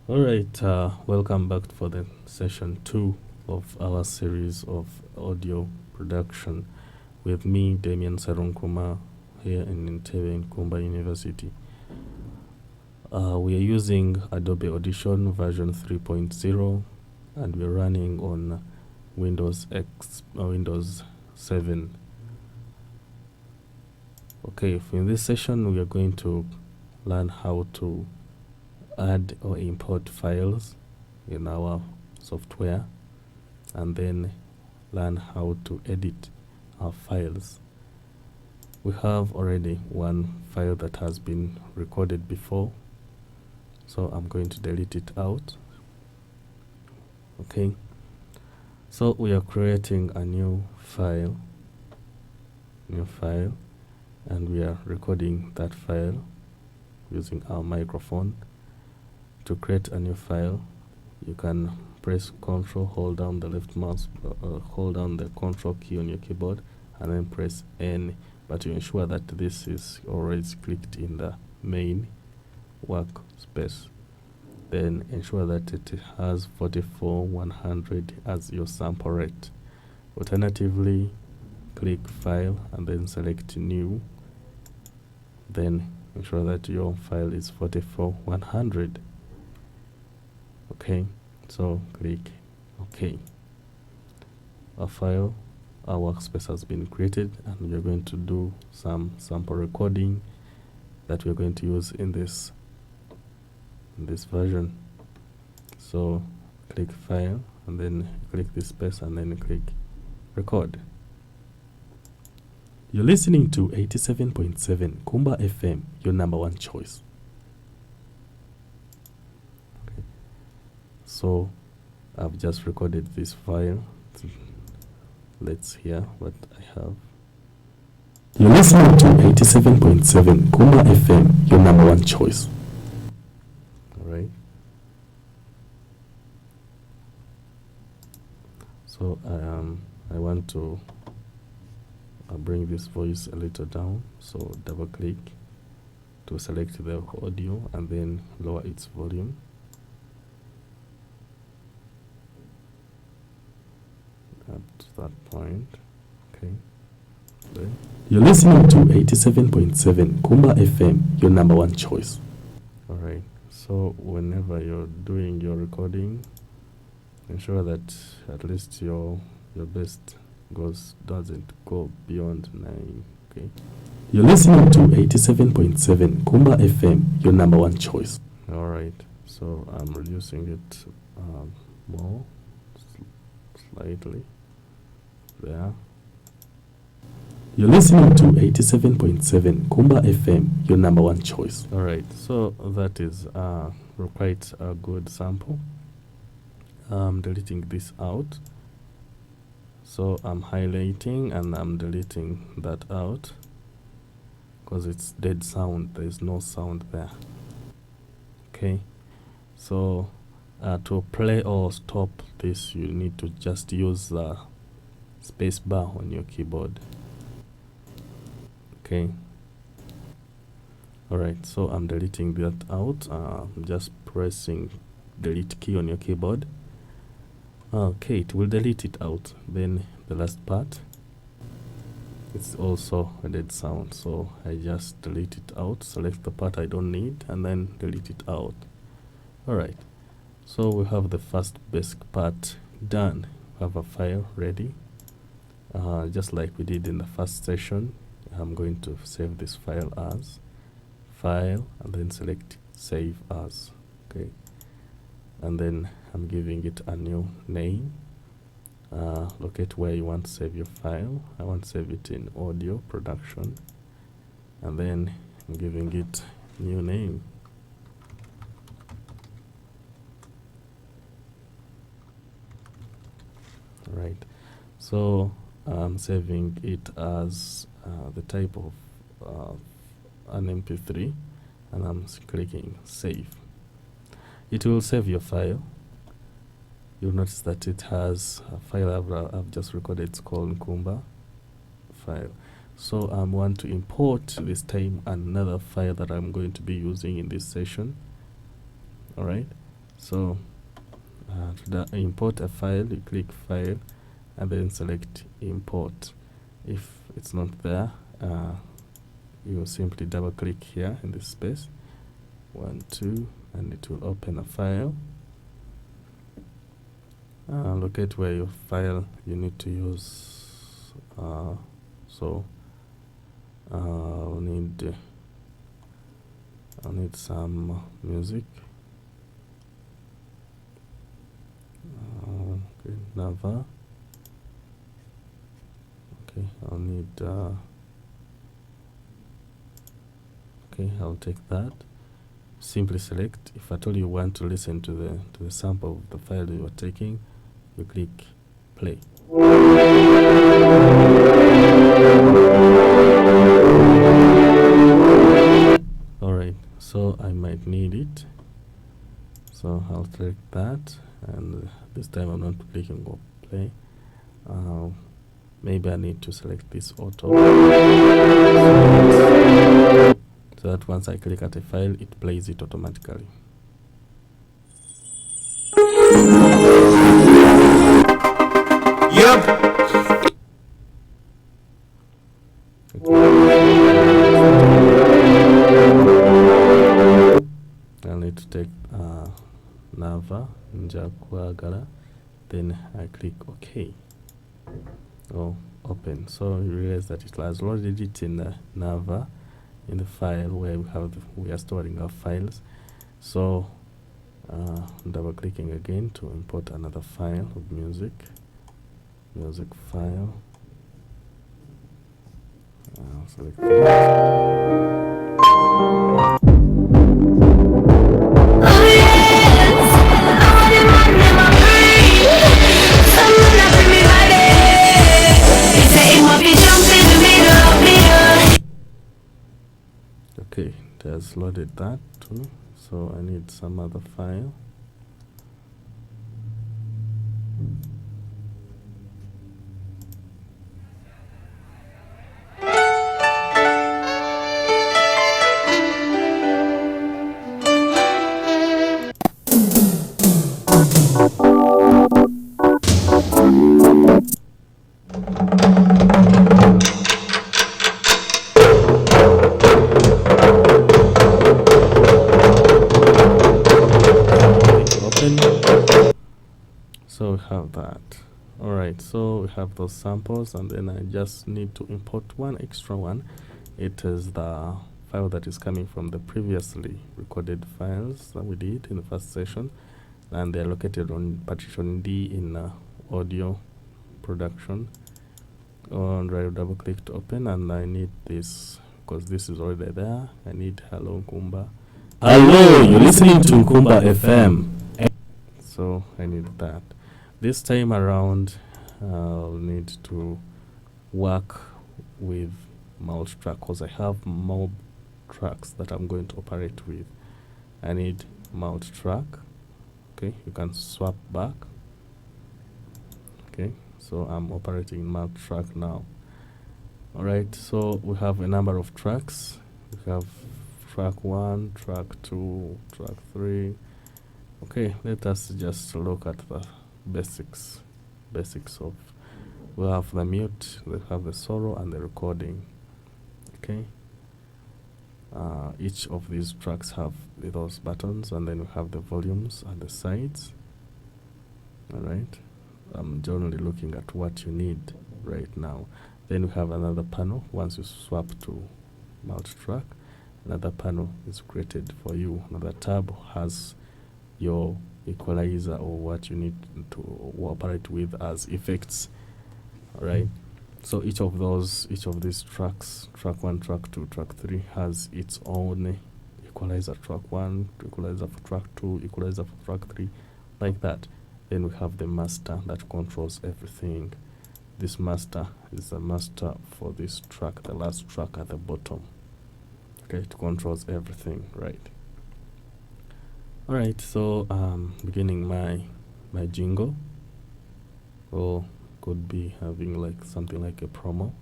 All right, welcome back for the session 2 of our series of audio production with me, Damien Sarunkuma, here in Entebbe Nkumba University. We are using Adobe Audition version 3.0 and we're running on Windows 7. Okay, in this session we are going to learn how to add or import files in our software and then learn how to edit our files. We have already one file that has been recorded before, so I'm going to delete it out. Okay, so we are creating a new file, and we are recording that file using our microphone. To create a new file, you can press Ctrl, hold down the left mouse, hold down the Ctrl key on your keyboard, and then press N. But you ensure that this is always clicked in the main workspace. Then ensure that it has 44,100 as your sample rate. Alternatively, click File and then select New. Then ensure that your file is 44,100. Okay, so click OK. Our workspace has been created, and we are going to do some sample recording that we are going to use in this version. So click File and then click this space and then click Record. You're listening to 87.7 Kumba FM, your number one choice. Okay. So I've just recorded this file. Let's hear what I have. You're listening to 87.7 Kumba FM, your number one choice. Alright. So I want to bring this voice a little down, so double click to select the audio and then lower its volume. At that point, okay. Then you're listening to 87.7 Kumba FM, your number one choice. Alright, so whenever you're doing your recording, ensure that at least your best doesn't go beyond 9. Okay, you're listening to 87.7 Kumba FM, your number one choice. Alright, so I'm reducing it more slightly there. You're listening to 87.7 Kumba FM, your number one choice. Alright, so that is quite a good sample. I'm deleting this out. So I'm highlighting and I'm deleting that out because it's dead sound. There is no sound there. Okay, so to play or stop this, you need to just use the space bar on your keyboard. Okay, alright, so I'm deleting that out. I'm just pressing delete key on your keyboard. Okay, it will delete it out. Then the last part, it's also a dead sound, so I just delete it out, select the part I don't need, and then delete it out. Alright, so we have the first basic part done. We have a file ready, just like we did in the first session. I'm going to save this file as File and then select Save As. Okay, and then I'm giving it a new name. Locate where you want to save your file. I want to save it in audio production, and then I'm giving it new name. Right, so I'm saving it as the type of an MP3, and I'm clicking Save. It will save your file. You'll notice that it has a file I've just recorded. It's called Nkumba file. So I want to import this time another file that I'm going to be using in this session. Alright, So to import a file, you click File and then select Import. If it's not there, you simply double click here in this space, 1, 2, and it will open a file. Locate where your file you need to use. So I'll need some music. Okay, Nava. Okay, I'll need. Okay, I'll take that. Simply select. If at all you want to listen to the sample of the file you are taking, you click play. Alright, so I might need it. So I'll select that, and this time I'm not clicking go play. Maybe I need to select this auto. So that once I click at a file, it plays it automatically. Yep. I'll need to take Nava, Njakwagala, then I click OK. Oh, open. So you realize that it has loaded it in the Nava, in the file where we are storing our files. So double clicking again to import another file of music file. Select okay, it has loaded that too. So I need some other file. So we have that. Alright, so we have those samples, and then I just need to import one extra one. It is the file that is coming from the previously recorded files that we did in the first session, and they are located on partition D in audio production. And I double click to open, and I need this because this is already there. I need Hello Nkumba. Hello, you're listening to Nkumba FM. So I need that. This time around, I'll need to work with multi-track because I have more tracks that I'm going to operate with. I need multi-track. Okay, you can swap back. Okay, so I'm operating multi-track now. Alright, so we have a number of tracks. We have track 1, track 2, track 3. Okay, let us just look at the basics of. We have the mute, we have the solo, and the recording. Okay, each of these tracks have those buttons, and then we have the volumes and the sides. Alright, I'm generally looking at what you need right now. Then we have another panel. Once you swap to multi-track, another panel is created for you. Another tab has your equalizer or what you need to operate with as effects. Alright, so each of these tracks, track 1, track 2, track 3, has its own equalizer. Track 1, equalizer for track 2, equalizer for track 3, like that. Then we have the master that controls everything. This master is the master for this track, the last track at the bottom. Okay, it controls everything, right? Alright, so beginning my jingle, or could be having like something like a promo,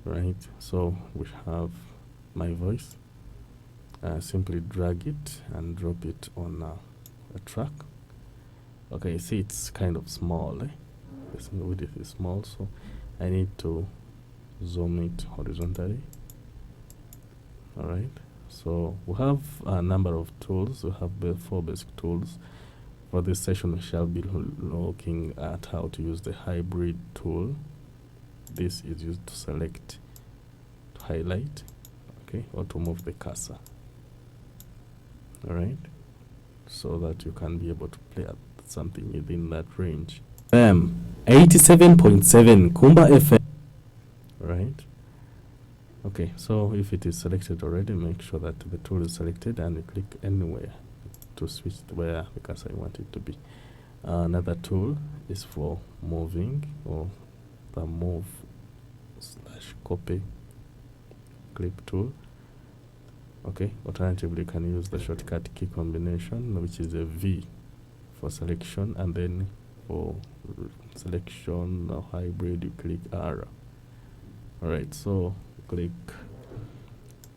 right? So we have my voice. Simply drag it and drop it on the track. Okay, see, it's kind of small. This width is small, so I need to zoom it horizontally. All right, so we have a number of tools. We have 4 basic tools. For this session, we shall be looking at how to use the hybrid tool. This is used to select, to highlight, okay, or to move the cursor. All right, so that you can be able to play at something within that range. 87.7 Kumba FM. Right. Okay, so if it is selected already, make sure that the tool is selected and you click anywhere to switch to where the cursor you want it to be. Another tool is for moving, or the move / copy clip tool. Okay, alternatively you can use the shortcut key combination, which is a V for selection, and then for selection or hybrid you click R. Alright, so click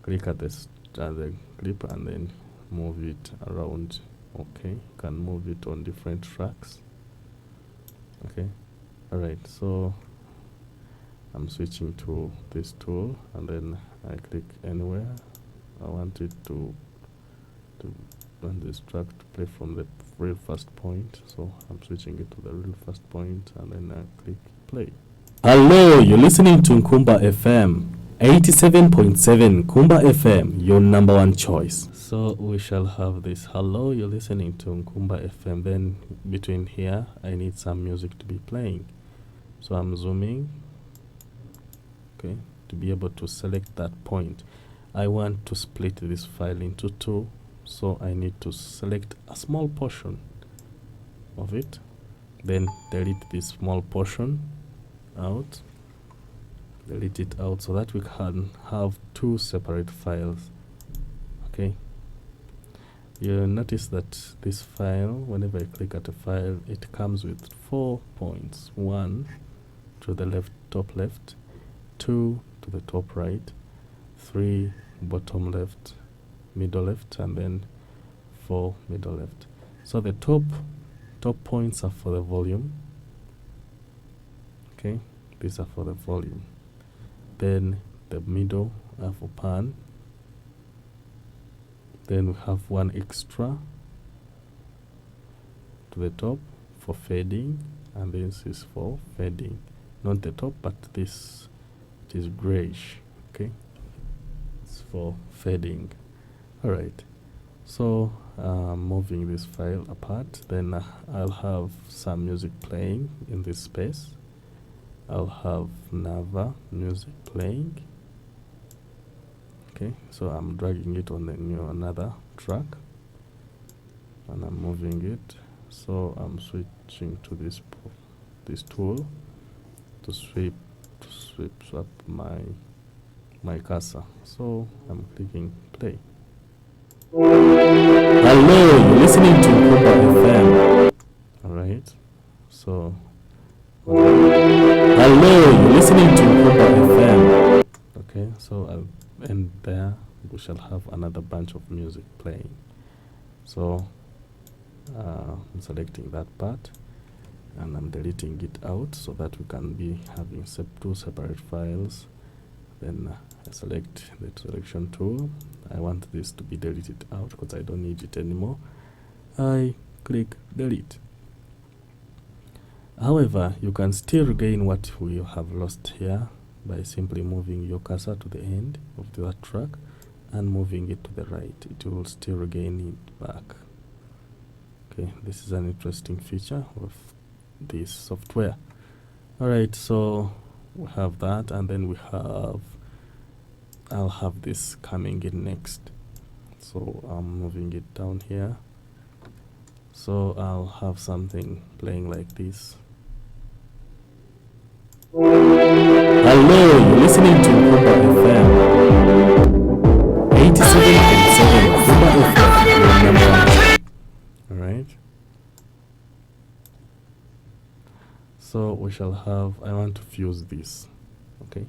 at the clip and then move it around. Okay, you can move it on different tracks. Okay, alright, so I'm switching to this tool and then I click anywhere. I want it to want this track to play from the real first point, so I'm switching it to the real first point and then I click play. Hello, you're listening to Kumba FM 87.7 Kumba FM, your number 1 choice. So we shall have this. Hello, you're listening to Kumba FM. Then between here, I need some music to be playing. So I'm zooming, okay, to be able to select that point. I want to split this file into 2, so I need to select a small portion of it, then delete this small portion out, delete it out, so that we can have 2 separate files. Okay, you notice that this file, whenever I click at a file, it comes with 4 points: 1 to the left, top left, 2 to the top right, 3 bottom left, middle left, and then 4 middle left. So the top points are for the volume. Okay, these are for the volume. Then the middle are for pan. Then we have 1 extra to the top for fading, and this is for fading. Not the top, but this, it is grayish. Okay, it's for fading. Alright, so moving this file apart, then I'll have some music playing in this space. I'll have Nava music playing. Okay, so I'm dragging it on the another track and I'm moving it. So I'm switching to this tool to swap my cursor. So I'm clicking play. Hello, you're listening to Kumba FM. Alright, so hello, you're listening to Kumba FM. Okay, so I'll end there. We shall have another bunch of music playing. So I'm selecting that part and I'm deleting it out so that we can be having 2 separate files. Then I select the selection tool. I want this to be deleted out because I don't need it anymore. I click delete. However, you can still regain what we have lost here by simply moving your cursor to the end of that track and moving it to the right. It will still regain it back. Okay, this is an interesting feature of this software. Alright, so we have that, and then I'll have this coming in next. So I'm moving it down here. So I'll have something playing like this. Hello, you're listening to Kumba FM 87.7 Kumba FM, your number 1. Alright. So we shall have, I want to fuse this. Okay,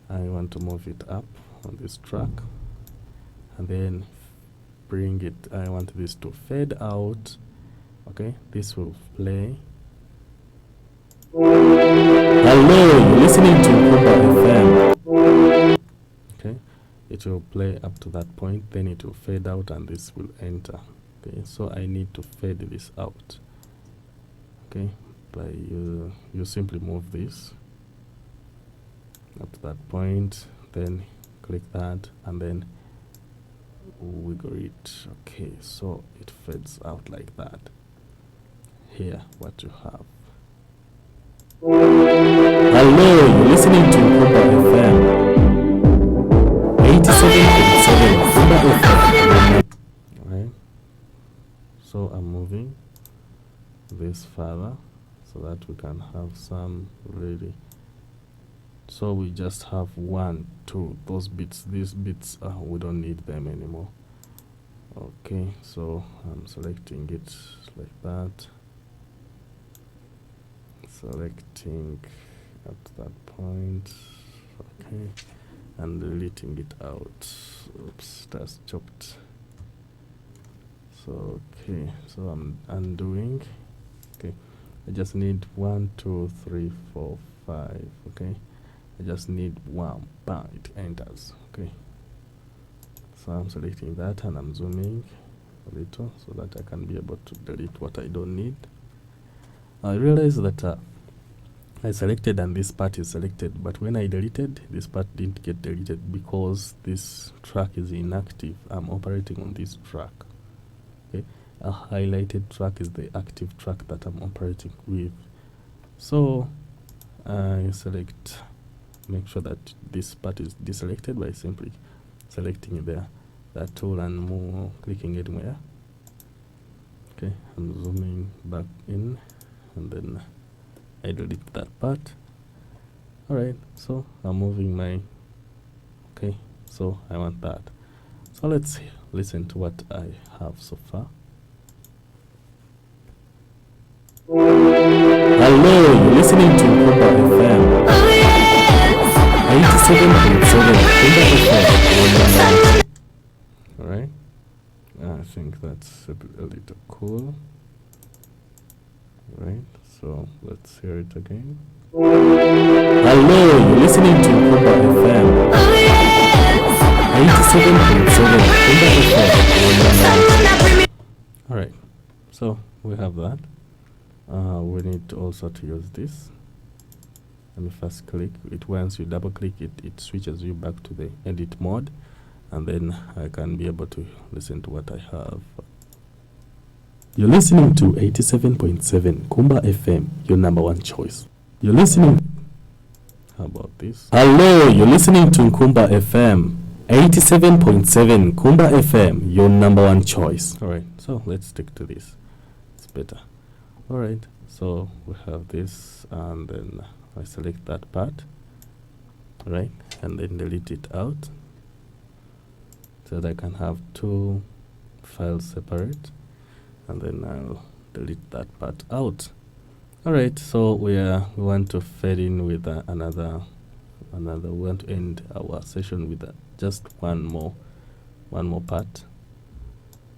I want to move it up on this track and then bring it, I want this to fade out Okay, this will play. Hello, you're listening to Nkumba FM. Okay, it will play up to that point, then it will fade out and this will enter. Okay, so I need to fade this out. Okay, by you simply move this up to that point, then click that and then wiggle it. Okay, so it fades out like that. Here, what you have. Hello, you're listening to Nkumba FM 87.7 Nkumba FM. Alright, so I'm moving this further so that we can have some really. So we just have 1, 2, those bits. These bits, we don't need them anymore. Okay, so I'm selecting it like that. Selecting at that point, okay, and deleting it out. Oops, that's chopped. So okay, so I'm undoing. Okay, I just need 1, 2, 3, 4, 5. Okay, I just need 1. Bam, it enters. Okay, so I'm selecting that and I'm zooming a little so that I can be able to delete what I don't need. I realized that I selected and this part is selected, but when I deleted, this part didn't get deleted because this track is inactive. I'm operating on this track. Okay, a highlighted track is the active track that I'm operating with. So I select, make sure that this part is deselected by simply selecting that tool and clicking anywhere. Okay, I'm zooming back in and then I delete that part. Alright, so I'm moving my, okay, so I want that. So let's listen to what I have so far. Hello, you're listening to Nkumba FM 87.7 Nkumba FM. Alright, I think that's a little cool. Right, so let's hear it again. Hello, you're listening to Nkumba FM 87.7 Nkumba FM. Alright, so we have that. We need also to use this. Let me first click it. Once you double click it, it switches you back to the edit mode, and then I can be able to listen to what I have. You're listening to 87.7 Nkumba FM, your number one choice. You're listening. How about this? Hello, you're listening to Nkumba FM 87.7 Nkumba FM, your number one choice. Alright, so let's stick to this. It's better. Alright, so we have this, and then I select that part. Right, and then delete it out so that I can have 2 files separate. And then I'll delete that part out. Alright, so we want to fade in with another. We want to end our session with just one more part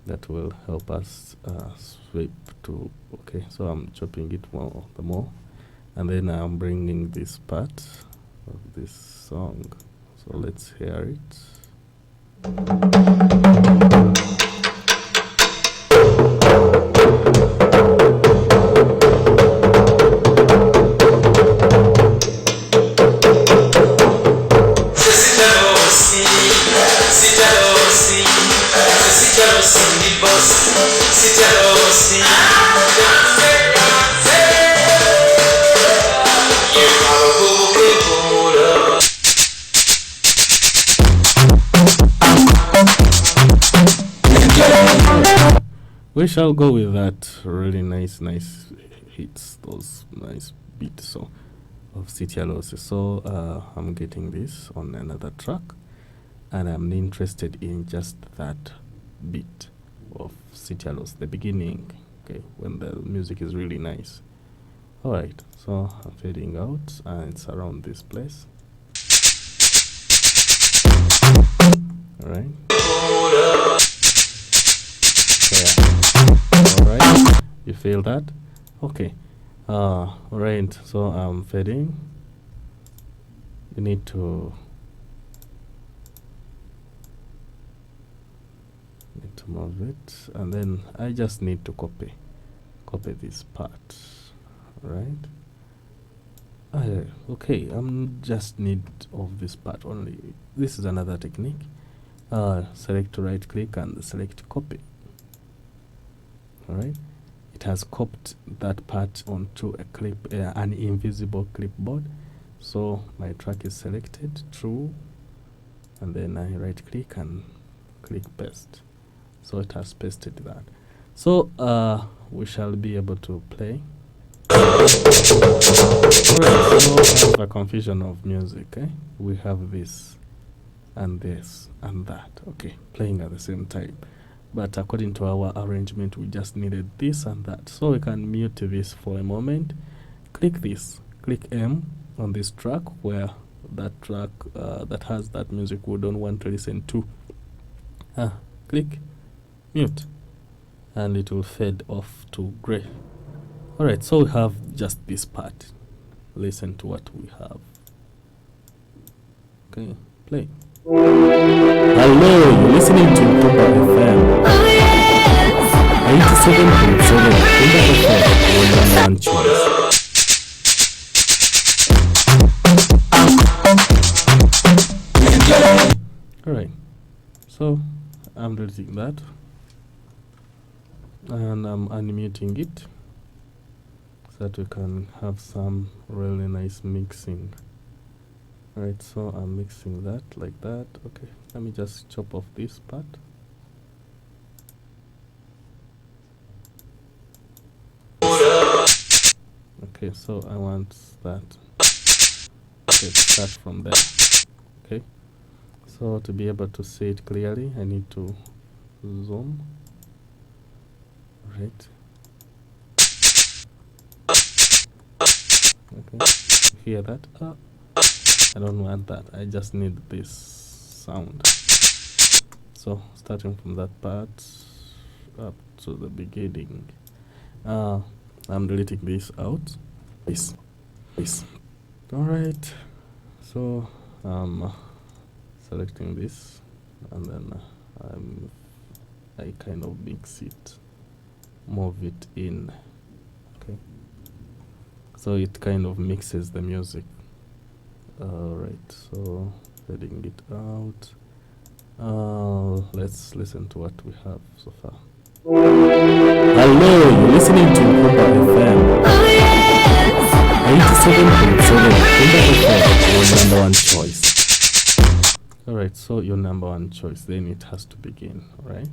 that will help us sweep to. Okay, so I'm chopping it more, and then I'm bringing this part of this song. So let's hear it. We shall go with that really nice hits, those nice beats so of Sitialose. So I'm getting this on another track, and I'm interested in just that beat of Sitialose, the beginning, okay, when the music is really nice. Alright, so I'm fading out, and it's around this place. Alright. Alright, if feel that? Okay. Right. So I'm fading. You need to move it, and then I just need to copy this part, right? Okay, I'm just need of this part only. This is another technique. Select right click and select copy. All right, it has copied that part onto a clip, an invisible clipboard. So my track is selected, true, and then I right click and click paste. So it has pasted that. So we shall be able to play. Alright, so I have a confusion of music. We have this and this and that. Okay, playing at the same time. But according to our arrangement, we just needed this and that. So we can mute this for a moment. Click this. Click M on this track where that track that has that music we don't want to listen to. Click mute, and it will fade off to gray. Alright, so we have just this part. Listen to what we have. Okay, play. Hello, you're listening to Adobe FM 87.7. Adobe FM, your number one choice. Alright, so I'm deleting that, and I'm unmuting it so that we can have some really nice mixing. Alright, so I'm mixing that like that. Okay, let me just chop off this part. Okay, so I want that. Okay, start from there. Okay, so to be able to see it clearly, I need to zoom. Right. Okay, hear that? I don't want that. I just need this sound. So starting from that part up to the beginning. I'm deleting this out. This. Alright. So I'm selecting this, and then I kind of mix it, move it in. Okay. So it kind of mixes the music. Alright, so fading it out. Let's listen to what we have so far. Hello, you're listening to Adobe FM 87.7. Adobe FM, your number one choice. Alright, so your number one choice, then it has to begin, right?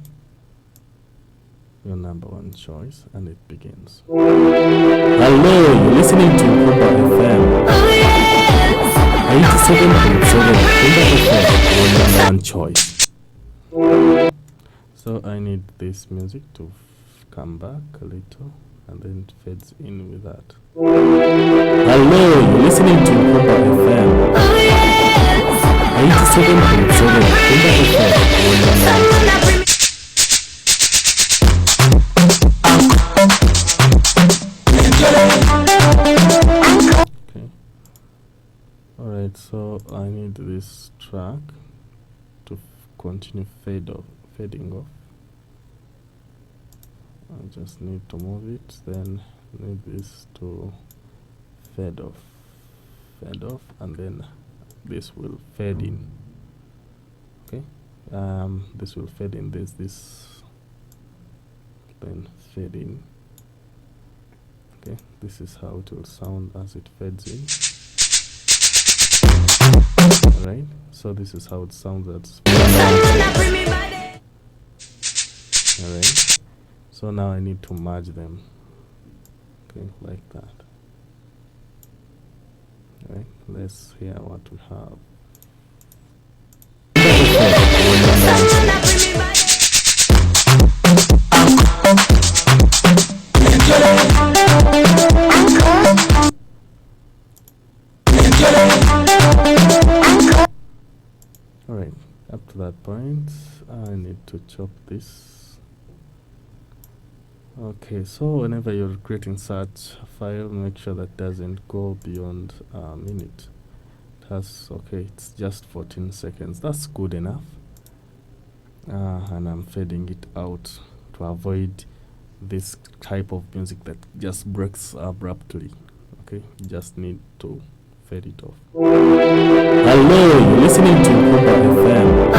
Your number one choice, and it begins. Hello, you're listening to Adobe FM 87.7. Adobe FM, your number one choice. So I need this music to come back a little, and then it fades in with that. Hello, you're listening to Adobe FM 87.7. Adobe FM, your number one choice. Okay. Alright, so I need this track to continue fading off. I just need to move it, then need this to fade off, and then this will fade in. Okay, this will fade in. This then fade in. Okay, this is how it will sound as it fades in. Alright, so this is how it sounds. Alright, so now I need to merge them. Okay, like that. Alright, let's hear what we have. Alright, up to that point, I need to chop this. Okay, so whenever you're creating such a file, make sure that doesn't go beyond a minute. It's just 14 seconds. That's good enough. And I'm fading it out to avoid this type of music that just breaks abruptly. Okay, you just need to fade it off. Hello, you're listening to Kumba FM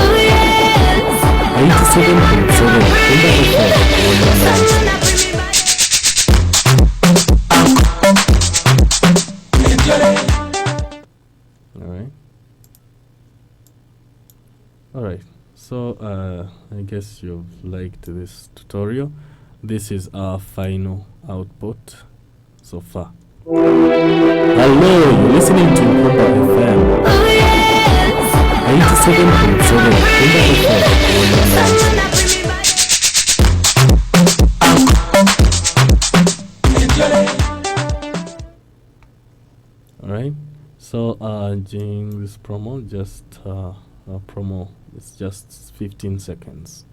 87.7. Kumba FM, your number one. Alright, so I guess you've liked this tutorial. This is our final output so far. Hello, you're listening to Kumba FM 87.7. Kumba FM, your number one. Alright, so during this promo, it's just 15 seconds.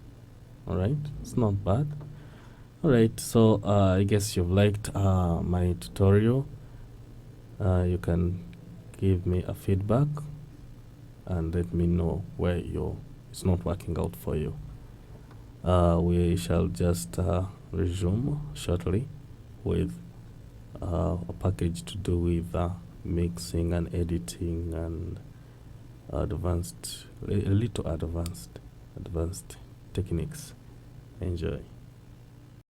Alright, it's not bad. Alright, so I guess you've liked my tutorial. You can give me a feedback and let me know where it's not working out for you. We shall just resume shortly with a package to do with mixing and editing and a little advanced techniques. Enjoy.